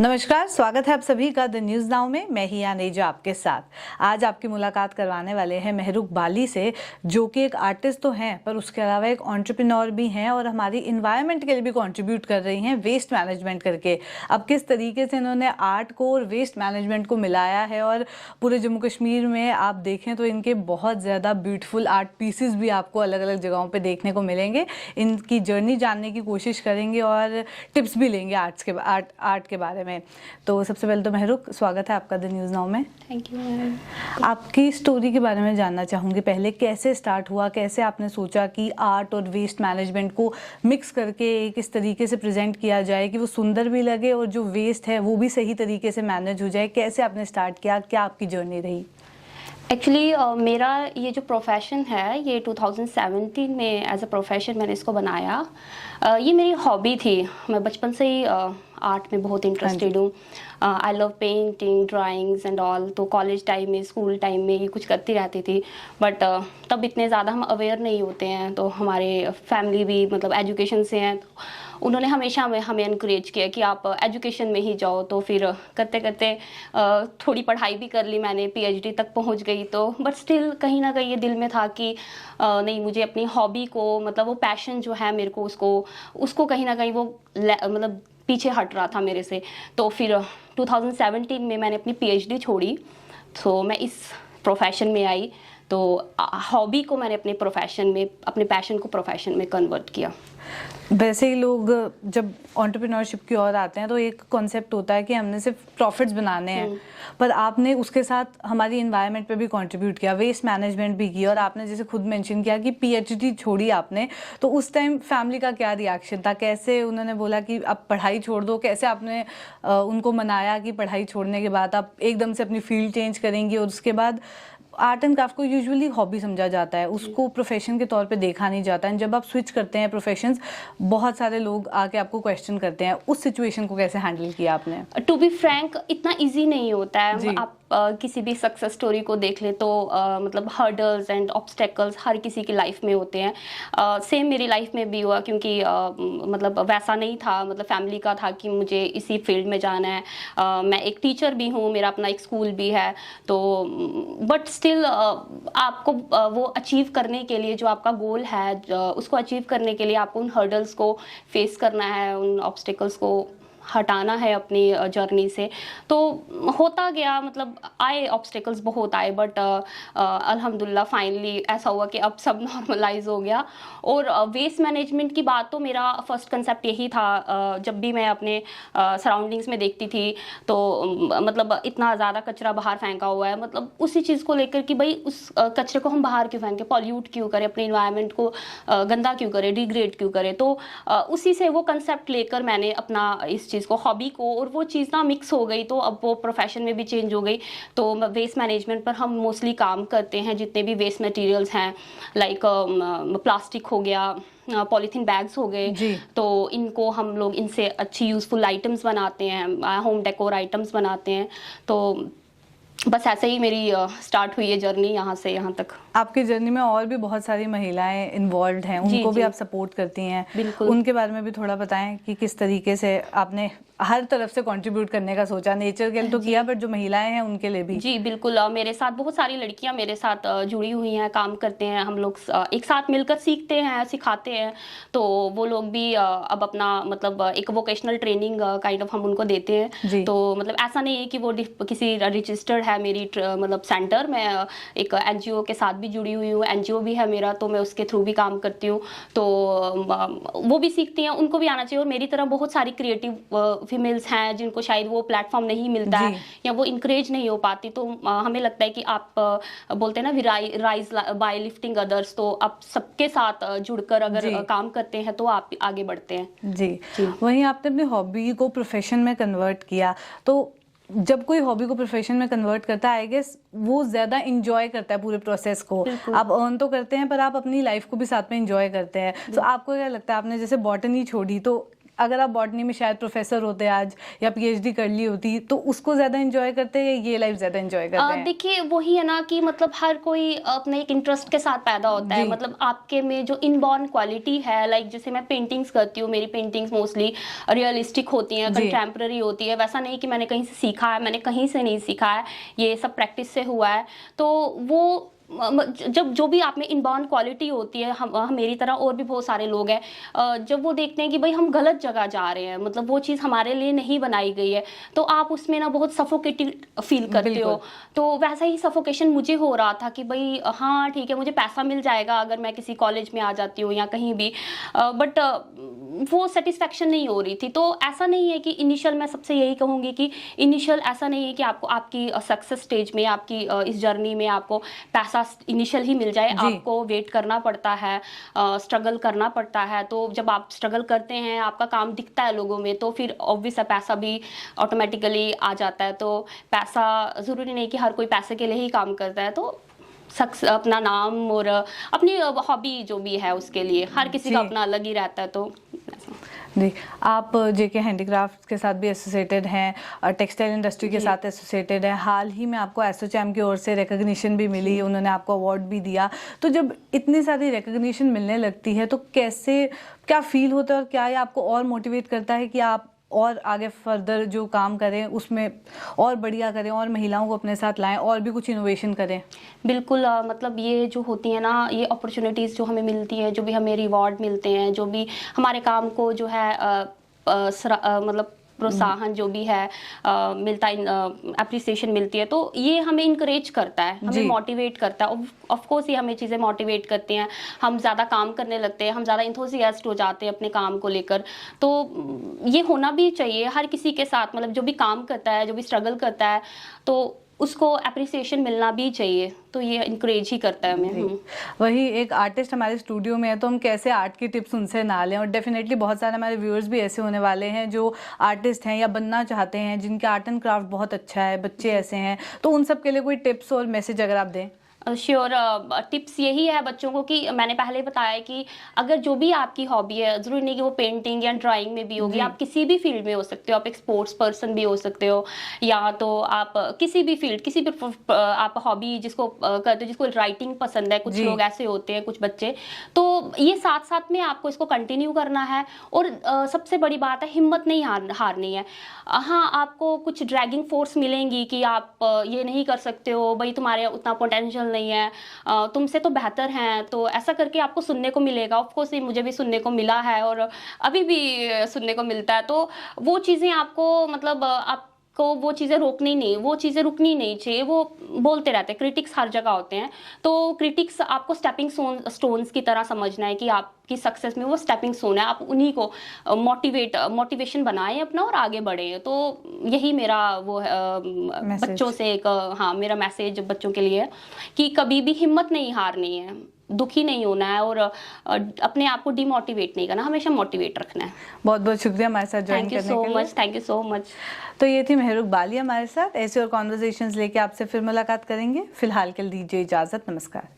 नमस्कार, स्वागत है आप सभी का द न्यूज़ नाउ में। मैं ही अनेजा आपके साथ। आज आपकी मुलाकात करवाने वाले हैं मेहरुख बाली से, जो कि एक आर्टिस्ट तो हैं पर उसके अलावा एक एंटरप्रेन्योर भी हैं और हमारी इन्वायरमेंट के लिए भी कंट्रीब्यूट कर रही हैं वेस्ट मैनेजमेंट करके। अब किस तरीके से इन्होंने आर्ट को और वेस्ट मैनेजमेंट को मिलाया है, और पूरे जम्मू कश्मीर में आप देखें तो इनके बहुत ज़्यादा ब्यूटीफुल आर्ट पीसेस भी आपको अलग अलग जगहों पर देखने को मिलेंगे। इनकी जर्नी जानने की कोशिश करेंगे और टिप्स भी लेंगे आर्ट के बारे में। तो सबसे पहले तो मेहरुख, स्वागत है आपका द न्यूज़ नाउ में। Thank you. आपकी स्टोरी के बारे में जानना चाहूँगी। पहले कैसे स्टार्ट हुआ, कैसे आपने सोचा कि आर्ट और वेस्ट मैनेजमेंट को मिक्स करके किस तरीके से प्रेजेंट किया जाए कि वो सुंदर भी लगे और जो वेस्ट है वो भी सही तरीके से मैनेज हो जाए। कैसे आपने स्टार्ट किया, क्या आपकी जर्नी रही? एक्चुअली मेरा ये जो प्रोफेशन है ये 2017 में एज अ प्रोफेशन मैंने इसको बनाया। ये मेरी हॉबी थी। मैं बचपन से ही आर्ट में बहुत इंटरेस्टेड हूँ। I love painting, drawings and all. तो कॉलेज टाइम में, स्कूल टाइम में ये कुछ करती रहती थी, बट तब इतने ज़्यादा हम अवेयर नहीं होते हैं। तो हमारे फैमिली भी मतलब एजुकेशन से हैं, तो उन्होंने हमेशा हमें इनकरेज किया कि आप एजुकेशन में ही जाओ। तो फिर करते करते थोड़ी पढ़ाई भी कर ली मैंने, PhD तक पहुंच गई। तो बट स्टिल कहीं ना कहीं ये दिल में था कि नहीं, मुझे अपनी हॉबी को, मतलब वो पैशन जो है मेरे को, उसको कहीं ना कहीं वो मतलब पीछे हट रहा था मेरे से। तो फिर 2017 में मैंने अपनी PhD छोड़ी, तो मैं इस प्रोफेशन में आई। तो हॉबी को मैंने अपने प्रोफेशन में, अपने पैशन को प्रोफेशन में कन्वर्ट किया। वैसे ही लोग जब एंटरप्रेन्योरशिप की ओर आते हैं तो एक कॉन्सेप्ट होता है कि हमने सिर्फ प्रॉफिट्स बनाने हैं, पर आपने उसके साथ हमारी इन्वायरमेंट पे भी कंट्रीब्यूट किया, वेस्ट मैनेजमेंट भी की। और आपने जैसे खुद मेंशन किया कि PhD छोड़ी आपने, तो उस टाइम फैमिली का क्या रिएक्शन था? कैसे उन्होंने बोला कि अब पढ़ाई छोड़ दो? कैसे आपने उनको मनाया कि पढ़ाई छोड़ने के बाद आप एकदम से अपनी फील्ड चेंज करेंगी? और उसके बाद आर्ट एंड क्राफ्ट को यूजुअली हॉबी समझा जाता है, उसको प्रोफेशन के तौर पे देखा नहीं जाता है। जब आप स्विच करते हैं प्रोफेशंस, बहुत सारे लोग आके आपको क्वेश्चन करते हैं। उस सिचुएशन को कैसे हैंडल किया आपने? टू बी फ्रैंक, इतना इजी नहीं होता है। आप किसी भी सक्सेस स्टोरी को देख ले तो मतलब हर्डल्स एंड ऑब्स्टेकल्स हर किसी की लाइफ में होते हैं। सेम मेरी लाइफ में भी हुआ, क्योंकि मतलब वैसा नहीं था, मतलब फैमिली का था कि मुझे इसी फील्ड में जाना है। मैं एक टीचर भी हूँ, मेरा अपना एक स्कूल भी है। तो बट स्टिल आपको वो अचीव करने के लिए, जो आपका गोल है उसको अचीव करने के लिए आपको उन हर्डल्स को फेस करना है, उन ऑब्स्टेकल्स को हटाना है अपनी जर्नी से। तो होता गया, मतलब आए ऑब्स्टेकल्स, बहुत आए, बट अल्हम्दुलिल्लाह फाइनली ऐसा हुआ कि अब सब नॉर्मलाइज हो गया। और वेस्ट मैनेजमेंट की बात तो मेरा फर्स्ट कंसेप्ट यही था। जब भी मैं अपने सराउंडिंग्स में देखती थी तो मतलब इतना ज़्यादा कचरा बाहर फेंका हुआ है, मतलब उसी चीज़ को लेकर कि भाई उस कचरे को हम बाहर क्यों फेंकें, पॉल्यूट क्यों करें, अपने इन्वायरमेंट को गंदा क्यों करें, डिग्रेड क्यों करें। तो उसी से वो कंसेप्ट लेकर मैंने अपना इस चीज़ को, हॉबी को, और वो चीज़ ना मिक्स हो गई, तो अब वो प्रोफेशन में भी चेंज हो गई। तो वेस्ट मैनेजमेंट पर हम मोस्टली काम करते हैं। जितने भी वेस्ट मटेरियल्स हैं, लाइक प्लास्टिक हो गया, पॉलीथीन बैग्स हो गए, तो इनको हम लोग, इनसे अच्छी यूजफुल आइटम्स बनाते हैं, होम डेकोर आइटम्स बनाते हैं। तो बस ऐसे ही मेरी स्टार्ट हुई है जर्नी, यहाँ से यहाँ तक। आपकी जर्नी में और भी बहुत सारी महिलाएं इन्वॉल्व हैं, उनको भी आप सपोर्ट करती हैं। बिल्कुल। उनके बारे में भी थोड़ा बताएं कि किस तरीके से आपने हर तरफ से कंट्रीब्यूट करने का सोचा। नेचर के लिए तो किया, बट जो महिलाएं हैं उनके लिए भी। जी बिल्कुल। मेरे साथ बहुत सारी लड़कियां मेरे साथ जुड़ी हुई हैं, काम करते हैं। हम लोग एक साथ मिलकर सीखते हैं, सिखाते हैं। तो वो लोग भी अब अपना मतलब एक वोकेशनल ट्रेनिंग काइंड ऑफ हम उनको देते हैं। तो मतलब ऐसा नहीं है कि वो किसी रजिस्टर्ड है मेरी मतलब सेंटर। मैं एक NGO के साथ भी जुड़ी हुई हूँ, NGO भी है मेरा, तो मैं उसके थ्रू भी काम करती हूँ। तो वो भी सीखती हैं, उनको भी आना चाहिए। और मेरी तरह बहुत सारी क्रिएटिव फीमेल्स हैं जिनको शायद वो प्लेटफॉर्म नहीं मिलता है या वो इंकरेज नहीं हो पाती। तो हमें लगता है कि आप बोलते हैं ना, राइज बाय लिफ्टिंग अदर्स। तो आप सबके साथ जुड़कर अगर काम करते हैं तो आप आगे बढ़ते हैं। जी। वहीं आपने अपनी हॉबी को प्रोफेशन में कन्वर्ट किया, तो जब कोई हॉबी को प्रोफेशन में कन्वर्ट करता है, आई गेस वो ज़्यादा इंजॉय करता है पूरे प्रोसेस को। आप अर्न तो करते हैं पर आप अपनी लाइफ को भी साथ में इंजॉय करते हैं। तो आपको क्या लगता है, आपने जैसे बॉटनी छोड़ी, तो अगर आप बॉटनी में शायद प्रोफेसर होते आज या पीएचडी कर ली होती तो उसको ज्यादा एंजॉय करते हैं या ये लाइफ ज्यादा एंजॉय करते हैं? देखिए वही है ना कि मतलब हर कोई अपने एक इंटरेस्ट के साथ पैदा होता है, मतलब आपके में जो इनबॉर्न क्वालिटी है, लाइक जैसे मैं पेंटिंग्स करती हूँ, मेरी पेंटिंग्स मोस्टली रियलिस्टिक होती हैं, कंटेम्प्रेरी होती है, वैसा नहीं कि मैंने कहीं से सीखा है, मैंने कहीं से नहीं सीखा है, ये सब प्रैक्टिस से हुआ है। तो वो जब जो भी आप में इनबाउंड क्वालिटी होती है, हम मेरी तरह और भी बहुत सारे लोग हैं, जब वो देखते हैं कि भाई हम गलत जगह जा रहे हैं, मतलब वो चीज़ हमारे लिए नहीं बनाई गई है, तो आप उसमें ना बहुत सफोकेटेड फील करते हो। तो वैसा ही सफोकेशन मुझे हो रहा था कि भाई हाँ ठीक है, मुझे पैसा मिल जाएगा अगर मैं किसी कॉलेज में आ जाती हूँ या कहीं भी, बट वो सेटिस्फैक्शन नहीं हो रही थी। तो ऐसा नहीं है कि इनिशियल, मैं सबसे यही कहूँगी कि इनिशियल ऐसा नहीं है कि आपको आपकी सक्सेस स्टेज में, आपकी इस जर्नी में आपको पैसा इनिशियल ही मिल जाए। आपको वेट करना पड़ता है, स्ट्रगल करना पड़ता है। तो जब आप स्ट्रगल करते हैं, आपका काम दिखता है लोगों में, तो फिर ऑब्वियस है पैसा भी ऑटोमेटिकली आ जाता है। तो पैसा ज़रूरी नहीं कि हर कोई पैसे के लिए ही काम करता है। तो अपना नाम और अपनी हॉबी जो भी है उसके लिए हर किसी का अपना अलग ही रहता है। तो जी, आप जेके हैंडीक्राफ्ट के साथ भी एसोसिएटेड हैं, टेक्सटाइल इंडस्ट्री के साथ एसोसिएटेड है। हाल ही में आपको एसोचैम की ओर से रिकॉग्निशन भी मिली, उन्होंने आपको अवार्ड भी दिया। तो जब इतनी सारी रिकॉग्निशन मिलने लगती है तो कैसे, क्या फील होता है और क्या ये आपको और मोटिवेट करता है कि आप और आगे फर्दर जो काम करें उसमें और बढ़िया करें और महिलाओं को अपने साथ लाएं और भी कुछ इनोवेशन करें? बिल्कुल, मतलब ये जो होती है ना, ये अपॉर्चुनिटीज़ जो हमें मिलती हैं, जो भी हमें रिवॉर्ड मिलते हैं, जो भी हमारे काम को जो है मतलब प्रोत्साहन जो भी है मिलता है, अप्रिसिएशन मिलती है, तो ये हमें इनकरेज करता है, हमें मोटिवेट करता है। ऑफ कोर्स ये हमें चीज़ें मोटिवेट करती हैं, हम ज़्यादा काम करने लगते हैं, हम ज़्यादा इंथुसियास्ट हो जाते हैं अपने काम को लेकर। तो ये होना भी चाहिए हर किसी के साथ, मतलब जो भी काम करता है, जो भी स्ट्रगल करता है, तो उसको अप्रिसिएशन मिलना भी चाहिए। तो ये इंकरेज ही करता है हमें। वही एक आर्टिस्ट हमारे स्टूडियो में है तो हम कैसे आर्ट की टिप्स उनसे ना लें, और डेफिनेटली बहुत सारे हमारे व्यूअर्स भी ऐसे होने वाले हैं जो आर्टिस्ट हैं या बनना चाहते हैं, जिनके आर्ट एंड क्राफ्ट बहुत अच्छा है, बच्चे ऐसे हैं, तो उन सब के लिए कोई टिप्स और मैसेज अगर आप दें? श्योर, टिप्स यही है बच्चों को कि मैंने पहले बताया कि अगर जो भी आपकी हॉबी है, जरूरी नहीं कि वो पेंटिंग या ड्राइंग में भी होगी, आप किसी भी फील्ड में हो सकते हो, आप एक स्पोर्ट्स पर्सन भी हो सकते हो, या तो आप किसी भी फील्ड, किसी भी आप हॉबी जिसको करते हो, जिसको राइटिंग पसंद है, कुछ लोग ऐसे होते हैं, कुछ बच्चे, तो ये साथ साथ में आपको इसको कंटिन्यू करना है। और सबसे बड़ी बात है, हिम्मत नहीं हारनी है। हाँ, आपको कुछ ड्रैगिंग फोर्स मिलेंगी कि आप ये नहीं कर सकते हो, भाई तुम्हारे उतना पोटेंशियल नहीं है, तुमसे तो बेहतर हैं, तो ऐसा करके आपको सुनने को मिलेगा। ऑफ कोर्स ये मुझे भी सुनने को मिला है और अभी भी सुनने को मिलता है। तो वो चीज़ें आपको, मतलब आपको वो चीज़ें रोकनी नहीं, वो चीज़ें रुकनी नहीं चाहिए। वो बोलते रहते हैं, क्रिटिक्स हर जगह होते हैं, तो क्रिटिक्स आपको स्टेपिंग स्टोन्स की तरह समझना है कि आपकी सक्सेस में वो स्टेपिंग स्टोन है, आप उन्हीं को मोटिवेशन बनाएं अपना और आगे बढ़े। तो यही मेरा वो बच्चों से एक हाँ, मेरा मैसेज बच्चों के लिए कि कभी भी हिम्मत नहीं हारनी है, दुखी नहीं होना है और अपने आप को डिमोटिवेट नहीं करना, हमेशा मोटिवेट रखना है। बहुत बहुत शुक्रिया हमारे साथ ज्वाइन करने के लिए। Thank you so much. तो ये थी मेहरुख बाली हमारे साथ। ऐसे और कॉन्वर्सेशंस लेके आपसे फिर मुलाकात करेंगे। फिलहाल के लिए दीजिए इजाज़त, नमस्कार।